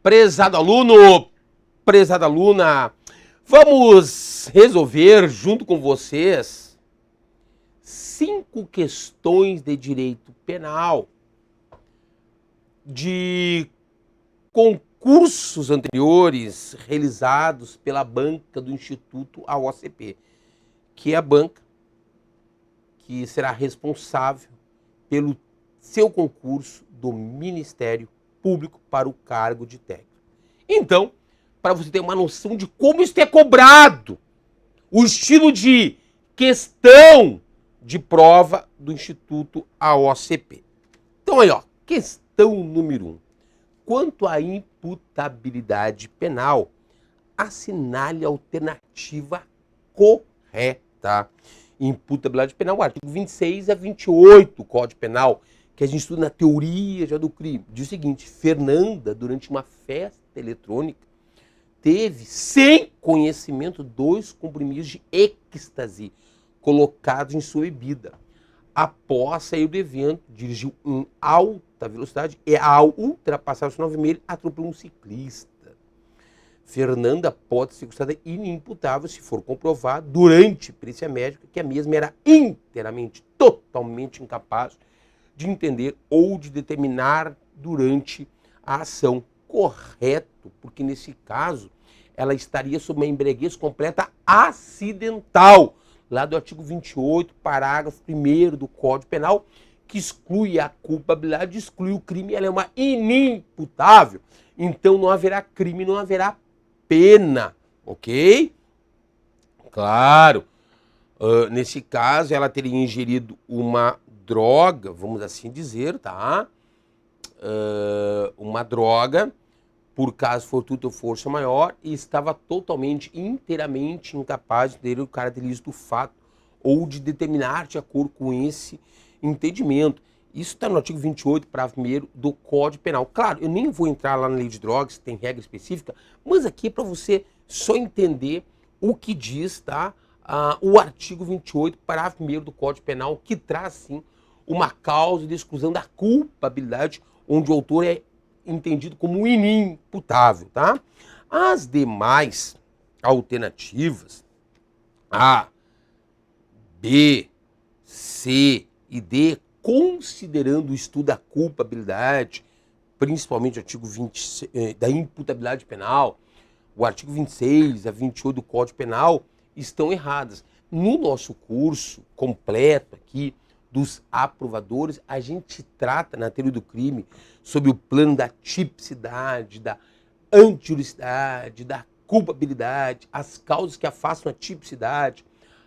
Prezado aluno, prezada aluna, vamos resolver junto com vocês 5 questões de direito penal de concursos anteriores realizados pela banca do Instituto AOCP, que é a banca que será responsável pelo seu concurso do Ministério Público para o cargo de técnico. Então, para você ter uma noção de como isso é cobrado, o estilo de questão de prova do Instituto AOCP. Então aí, ó, questão número 1. Quanto à imputabilidade penal, assinale a alternativa correta. Imputabilidade penal, artigo 26 a 28 do Código Penal, que a gente estuda na teoria já do crime. Diz o seguinte: Fernanda, durante uma festa eletrônica, teve, sem conhecimento, 2 comprimidos de êxtase colocados em sua bebida. Após sair do evento, dirigiu em alta velocidade e, ao ultrapassar o sinal vermelho, atropelou um ciclista. Fernanda pode ser considerada inimputável se for comprovado, durante perícia médica, que a mesma era inteiramente, totalmente incapaz de entender ou de determinar durante a ação. Correto, porque nesse caso ela estaria sob uma embriaguez completa acidental, lá do artigo 28, parágrafo 1º do Código Penal, que exclui a culpabilidade, exclui o crime, ela é uma inimputável, então não haverá crime, não haverá pena, ok? Claro, nesse caso ela teria ingerido uma droga, vamos assim dizer, tá? Uma droga, por caso fortuito ou força maior, e estava totalmente, inteiramente incapaz de ter o característico do fato ou de determinar de acordo com esse entendimento. Isso está no artigo 28, parágrafo 1º do Código Penal. Claro, eu nem vou entrar lá na lei de drogas, tem regra específica, mas aqui é para você só entender o que diz, tá? O artigo 28, parágrafo 1º do Código Penal, que traz, sim, uma causa de exclusão da culpabilidade, onde o autor é entendido como inimputável, tá? As demais alternativas, A, B, C e D, considerando o estudo da culpabilidade, principalmente o artigo 20 da imputabilidade penal, o artigo 26 a 28 do Código Penal, estão erradas. No nosso curso completo aqui, dos aprovadores, a gente trata na teoria do crime sobre o plano da tipicidade, da antijuricidade, da culpabilidade, as causas que afastam a tipicidade,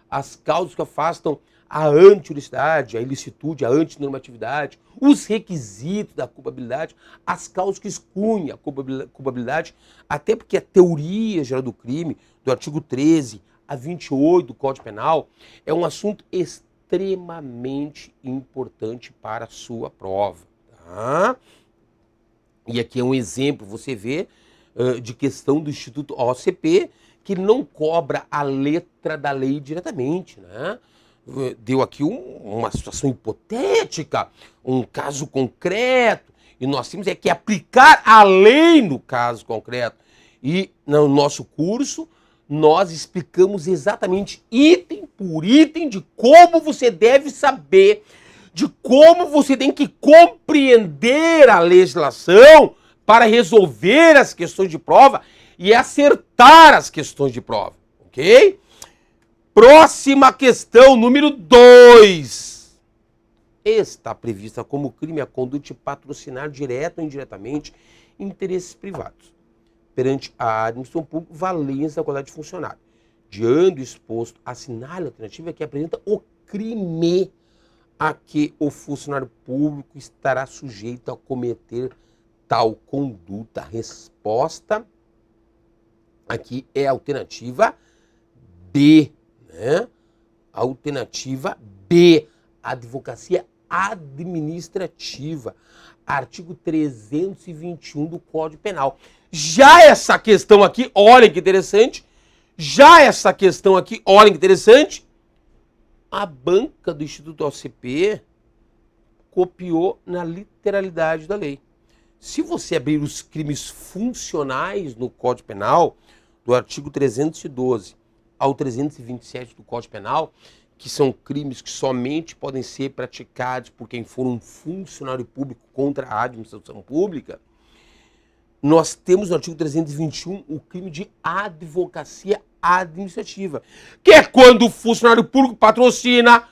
as causas que afastam a antijuricidade, a ilicitude, a antinormatividade, os requisitos da culpabilidade, as causas que excluem a culpabilidade, até porque a teoria geral do crime, do artigo 13 a 28 do Código Penal, é um assunto extremamente importante para a sua prova. Tá? E aqui é um exemplo, você vê, de questão do Instituto AOCP, que não cobra a letra da lei diretamente, né? Deu aqui uma situação hipotética, um caso concreto, e nós temos que aplicar a lei no caso concreto. E no nosso curso, nós explicamos exatamente item por item de como você deve saber, de como você tem que compreender a legislação para resolver as questões de prova e acertar as questões de prova, ok? Próxima questão, número 2. Está prevista como crime a conduta de patrocinar direto ou indiretamente interesses privados perante a administração pública, valência da qualidade de funcionário. Diante do exposto, assinale a alternativa que apresenta o crime a que o funcionário público estará sujeito a cometer tal conduta. A resposta aqui é a alternativa B, né? Alternativa B, advocacia administrativa, artigo 321 do Código Penal. Já essa questão aqui, olhem que interessante, a banca do Instituto AOCP copiou na literalidade da lei. Se você abrir os crimes funcionais no Código Penal, do artigo 312 ao 327 do Código Penal, que são crimes que somente podem ser praticados por quem for um funcionário público contra a administração pública, nós temos no artigo 321 o crime de advocacia administrativa, que é quando o funcionário público patrocina,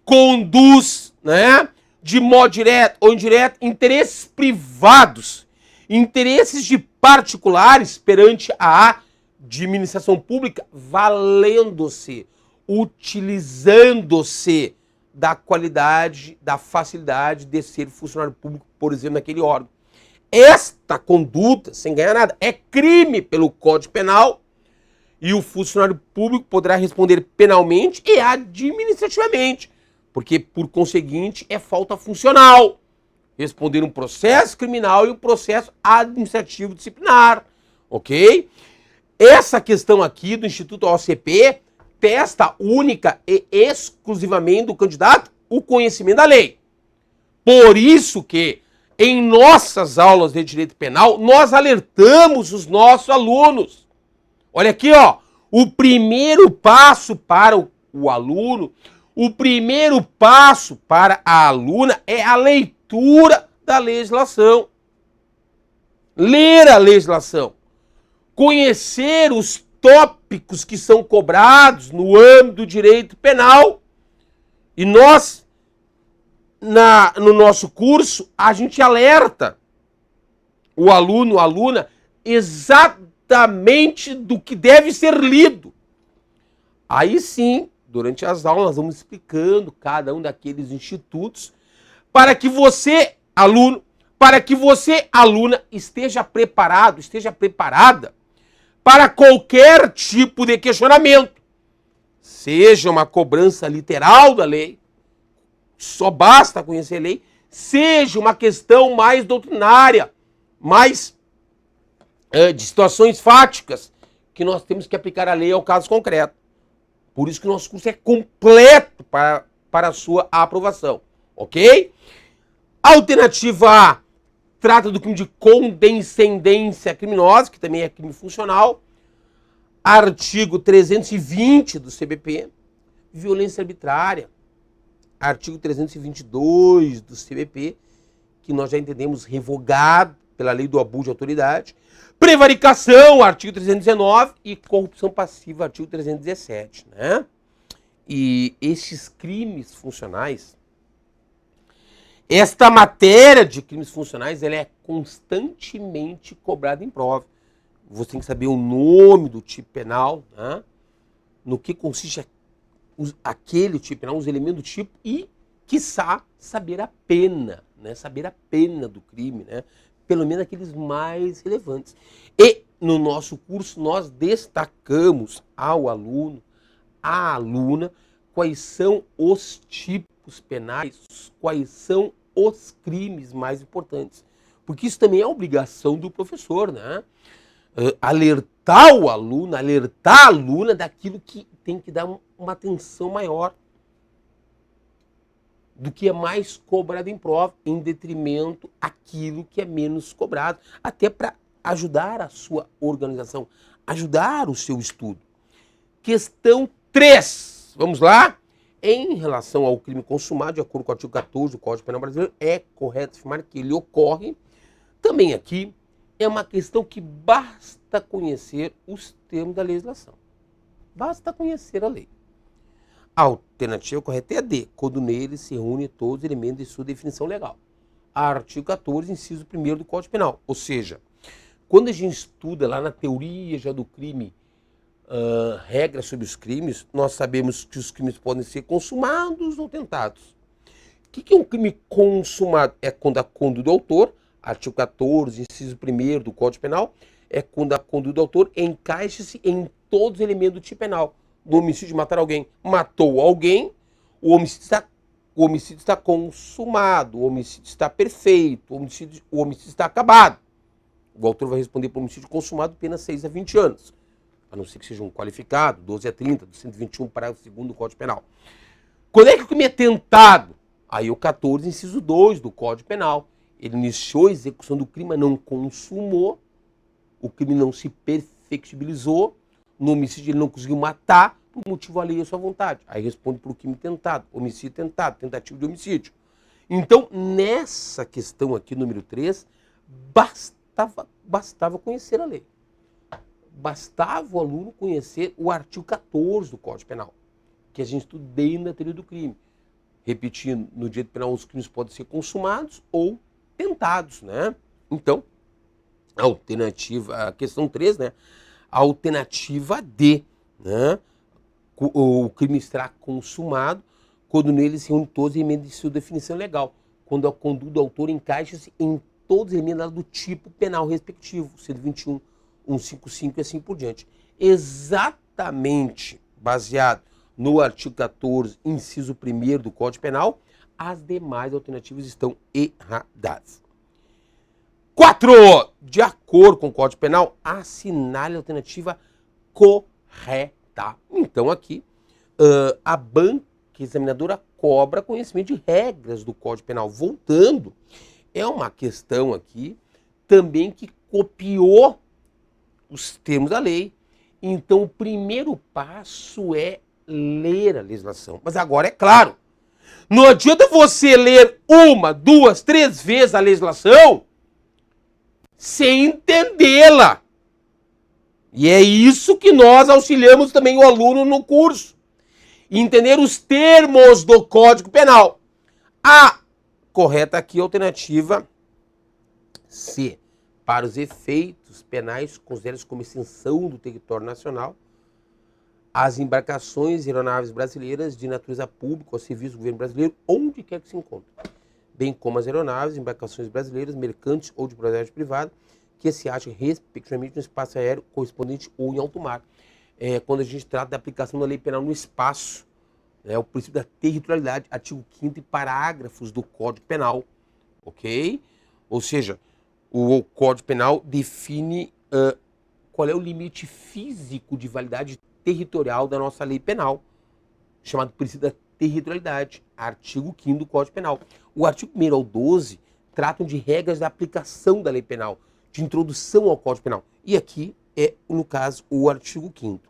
conduz, né, de modo direto ou indireto, interesses privados, interesses de particulares perante a administração pública, valendo-se, utilizando-se da qualidade, da facilidade de ser funcionário público, por exemplo, naquele órgão. Esta conduta, sem ganhar nada, é crime pelo Código Penal e o funcionário público poderá responder penalmente e administrativamente, porque, por conseguinte, é falta funcional responder um processo criminal e um processo administrativo disciplinar, ok? Essa questão aqui do Instituto OCP testa única e exclusivamente do candidato o conhecimento da lei. Por isso que, em nossas aulas de direito penal, nós alertamos os nossos alunos. Olha aqui, ó, o primeiro passo para o aluno, o primeiro passo para a aluna é a leitura da legislação. Ler a legislação. Conhecer os tópicos que são cobrados no âmbito do direito penal. E nós, no nosso curso, a gente alerta o aluno, a aluna, exatamente do que deve ser lido. Aí sim, durante as aulas, nós vamos explicando cada um daqueles institutos para que você, aluno, para que você, aluna, esteja preparado, esteja preparada para qualquer tipo de questionamento. Seja uma cobrança literal da lei, só basta conhecer a lei, seja uma questão mais doutrinária, mais de situações fáticas, que nós temos que aplicar a lei ao caso concreto. Por isso que o nosso curso é completo para a sua aprovação, ok? Alternativa A trata do crime de condescendência criminosa, que também é crime funcional. Artigo 320 do CBP, violência arbitrária. Artigo 322 do CBP, que nós já entendemos revogado pela lei do abuso de autoridade. Prevaricação, artigo 319, e corrupção passiva, artigo 317, né? E esses crimes funcionais, esta matéria de crimes funcionais, ela é constantemente cobrada em prova. Você tem que saber o nome do tipo penal, né? No que consiste aquele tipo penal, os elementos do tipo e, quiçá, saber a pena, né? Saber a pena do crime, né? Pelo menos aqueles mais relevantes. E no nosso curso nós destacamos ao aluno, à aluna, quais são os tipos penais, quais são os crimes mais importantes. Porque isso também é obrigação do professor, né? Alertar o aluno, alertar a aluna daquilo que tem que dar uma atenção maior do que é mais cobrado em prova, em detrimento àquilo que é menos cobrado, até para ajudar a sua organização, ajudar o seu estudo. Questão 3, vamos lá? Em relação ao crime consumado, de acordo com o artigo 14 do Código Penal Brasileiro, é correto afirmar que ele ocorre. Também aqui é uma questão que basta conhecer os termos da legislação. Basta conhecer a lei. A alternativa correta é a D, quando nele se reúnem todos os elementos de sua definição legal. Artigo 14, inciso 1º do Código Penal. Ou seja, quando a gente estuda lá na teoria já do crime, regras sobre os crimes, nós sabemos que os crimes podem ser consumados ou tentados. O que é um crime consumado? É quando a conduta do autor, artigo 14, inciso 1º do Código Penal, é quando a conduta do autor encaixa-se em todos os elementos do tipo penal. No homicídio de matar alguém, matou alguém, o homicídio está consumado, o homicídio está perfeito, o homicídio está acabado. O autor vai responder por homicídio consumado pena 6 a 20 anos, a não ser que seja um qualificado, 12 a 30, do 121, parágrafo 2º do Código Penal. Quando é que o crime é tentado? Aí o 14, inciso 2 do Código Penal. Ele iniciou a execução do crime, mas não consumou, o crime não se perfectibilizou, no homicídio ele não conseguiu matar, por motivo alheio à sua vontade. Aí responde por crime tentado, homicídio tentado, tentativa de homicídio. Então, nessa questão aqui, número 3, bastava conhecer a lei. Bastava o aluno conhecer o artigo 14 do Código Penal, que a gente estudei na teoria do crime. Repetindo, no direito penal os crimes podem ser consumados ou tentados, né? Então, a questão 3, né? A alternativa D, né? O crime será consumado quando nele se reúne todos os elementos de sua definição legal, quando a conduta do autor encaixa-se em todos os elementos do tipo penal respectivo, 121, 155 e assim por diante. Exatamente baseado no artigo 14, inciso 1º do Código Penal, as demais alternativas estão erradas. 4. De acordo com o Código Penal, assinale a alternativa correta. Então aqui, a banca examinadora cobra conhecimento de regras do Código Penal. Voltando, é uma questão aqui também que copiou os termos da lei. Então o primeiro passo é ler a legislação. Mas agora é claro, não adianta você ler 1, 2, 3 vezes a legislação sem entendê-la. E é isso que nós auxiliamos também o aluno no curso. Entender os termos do Código Penal. A correta aqui, alternativa C. Para os efeitos penais, considera-se como extensão do território nacional as embarcações e aeronaves brasileiras de natureza pública ou serviço do governo brasileiro, onde quer que se encontrem, bem como as aeronaves, embarcações brasileiras, mercantes ou de propriedade privada, que se acham respectivamente no espaço aéreo correspondente ou em alto mar. Quando a gente trata da aplicação da lei penal no espaço, o princípio da territorialidade, artigo 5º e parágrafos do Código Penal, ok? Ou seja, o Código Penal define qual é o limite físico de validade territorial da nossa lei penal, chamado princípio da territorialidade, artigo 5º do Código Penal. O artigo 1º ao 12 tratam de regras da aplicação da lei penal, de introdução ao Código Penal. E aqui é, no caso, o artigo 5º.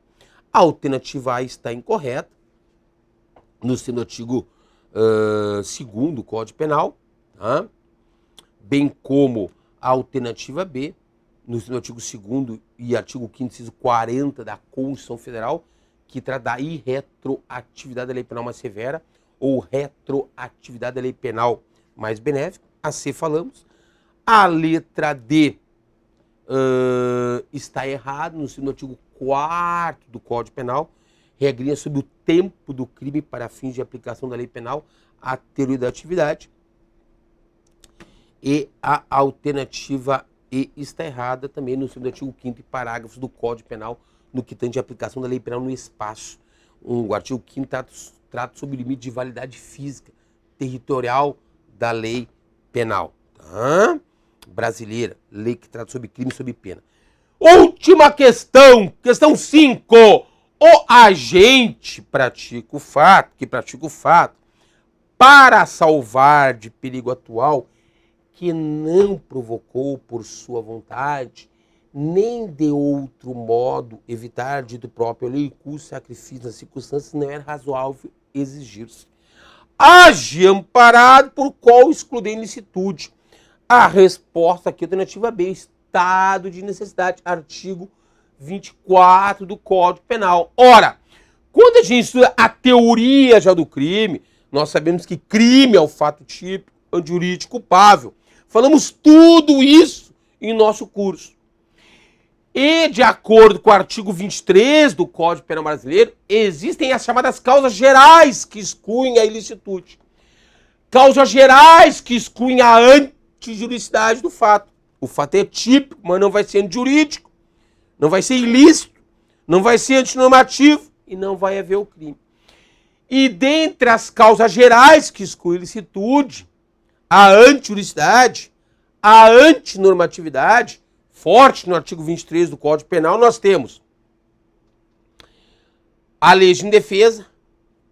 A alternativa A está incorreta, no sendo artigo 2º do Código Penal, tá? Bem como a alternativa B, no artigo 2º e artigo 5º, inciso 40 da Constituição Federal, que trata da irretroatividade da lei penal mais severa ou retroatividade da lei penal mais benéfica. A C falamos. A letra D está errada, no artigo 4º do Código Penal, regrinha sobre o tempo do crime para fins de aplicação da lei penal, a teoria da atividade. E a alternativa E está errada também no artigo 5º e parágrafos do Código Penal, no que tange a aplicação da lei penal no espaço. O artigo 5º trata sobre o limite de validade física, territorial da lei penal, tá? Brasileira, lei que trata sobre crime e sobre pena. Última questão, questão 5. O agente pratica o fato para salvar de perigo atual que não provocou por sua vontade, nem de outro modo evitar dito próprio lei cujo sacrifício nas circunstâncias não era razoável exigir-se. Age amparado por qual excludente licitude? A resposta aqui é a alternativa B, estado de necessidade, artigo 24 do Código Penal. Ora, quando a gente estuda a teoria já do crime, nós sabemos que crime é o fato típico, antijurídico, culpável. Falamos tudo isso em nosso curso. E, de acordo com o artigo 23 do Código Penal Brasileiro, existem as chamadas causas gerais que excluem a ilicitude. Causas gerais que excluem a antijuridicidade do fato. O fato é típico, mas não vai ser antijurídico, não vai ser ilícito, não vai ser antinormativo e não vai haver o crime. E dentre as causas gerais que excluem a ilicitude, a antijuridicidade, a antinormatividade, forte no artigo 23 do Código Penal, nós temos a legítima defesa,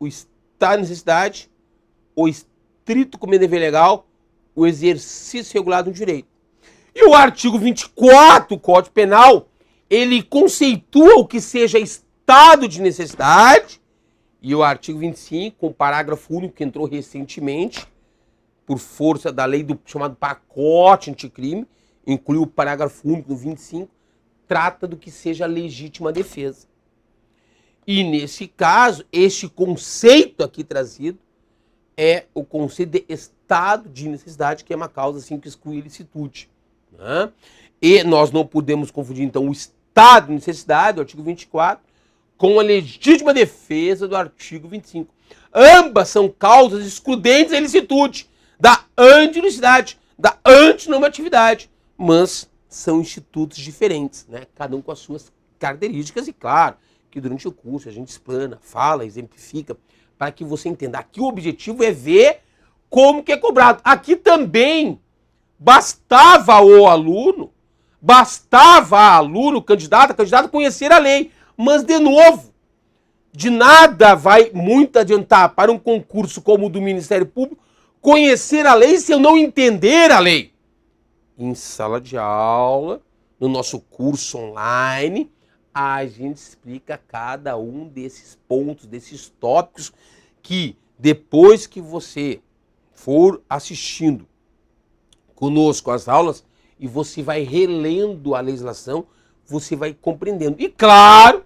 o estado de necessidade, o estrito cumprimento do dever legal, o exercício regulado do direito. E o artigo 24 do Código Penal, ele conceitua o que seja estado de necessidade, e o artigo 25, com o parágrafo único que entrou recentemente, por força da lei do chamado pacote anticrime, incluiu o parágrafo único do 25, trata do que seja legítima defesa. E nesse caso, este conceito aqui trazido é o conceito de estado de necessidade, que é uma causa assim que exclui ilicitude, né? E nós não podemos confundir, então, o estado de necessidade, do artigo 24, com a legítima defesa do artigo 25. Ambas são causas excludentes da ilicitude, da anti-ilicitude, da antinormatividade, mas são institutos diferentes, né? Cada um com as suas características, e claro que durante o curso a gente explana, fala, exemplifica, para que você entenda. Aqui o objetivo é ver como que é cobrado. Aqui também bastava o aluno, o candidato, a candidata conhecer a lei. Mas, de novo, de nada vai muito adiantar para um concurso como o do Ministério Público conhecer a lei se eu não entender a lei. Em sala de aula, no nosso curso online, a gente explica cada um desses pontos, desses tópicos, que depois que você for assistindo conosco as aulas e você vai relendo a legislação, você vai compreendendo. E claro,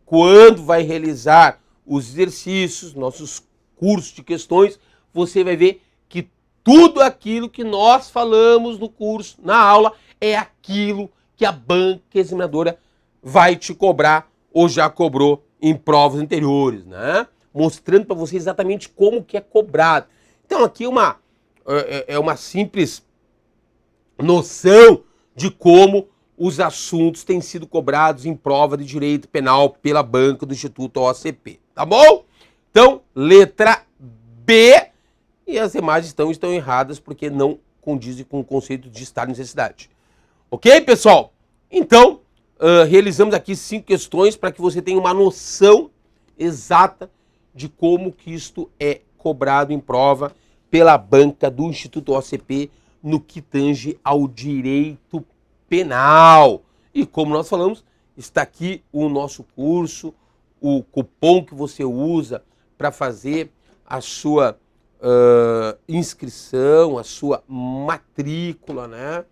quando vai realizar os exercícios, nossos cursos de questões, você vai ver que tudo aquilo que nós falamos no curso, na aula, é aquilo que a banca examinadora vai te cobrar ou já cobrou em provas anteriores, né? Mostrando para você exatamente como que é cobrado. Então aqui é uma simples noção de como os assuntos têm sido cobrados em prova de direito penal pela banca do Instituto OACP, tá bom? Então, letra B, e as demais estão erradas porque não condizem com o conceito de estado de necessidade. Ok, pessoal? Então, realizamos aqui 5 questões para que você tenha uma noção exata de como que isto é cobrado em prova pela banca do Instituto OACP no que tange ao direito penal. E como nós falamos, está aqui o nosso curso, o cupom que você usa para fazer a sua inscrição, a sua matrícula, né?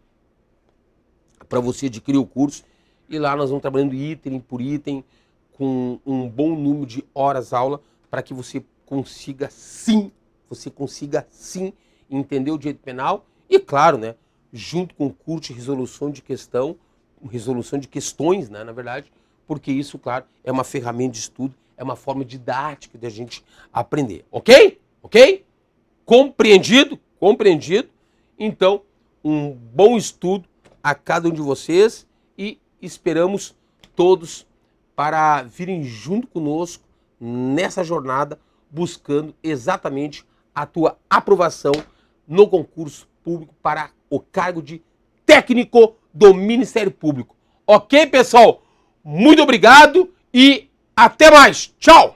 Para você adquirir o curso. E lá nós vamos trabalhando item por item, com um bom número de horas aula, para que você consiga sim entender o direito penal e, claro, né, junto com o curso de resolução de questões, né, na verdade, porque isso, claro, é uma ferramenta de estudo, é uma forma didática de a gente aprender, ok? Ok? Compreendido? Compreendido? Então, um bom estudo a cada um de vocês e esperamos todos para virem junto conosco nessa jornada, buscando exatamente a tua aprovação no concurso público para o cargo de técnico do Ministério Público. Ok, pessoal? Muito obrigado e até mais. Tchau!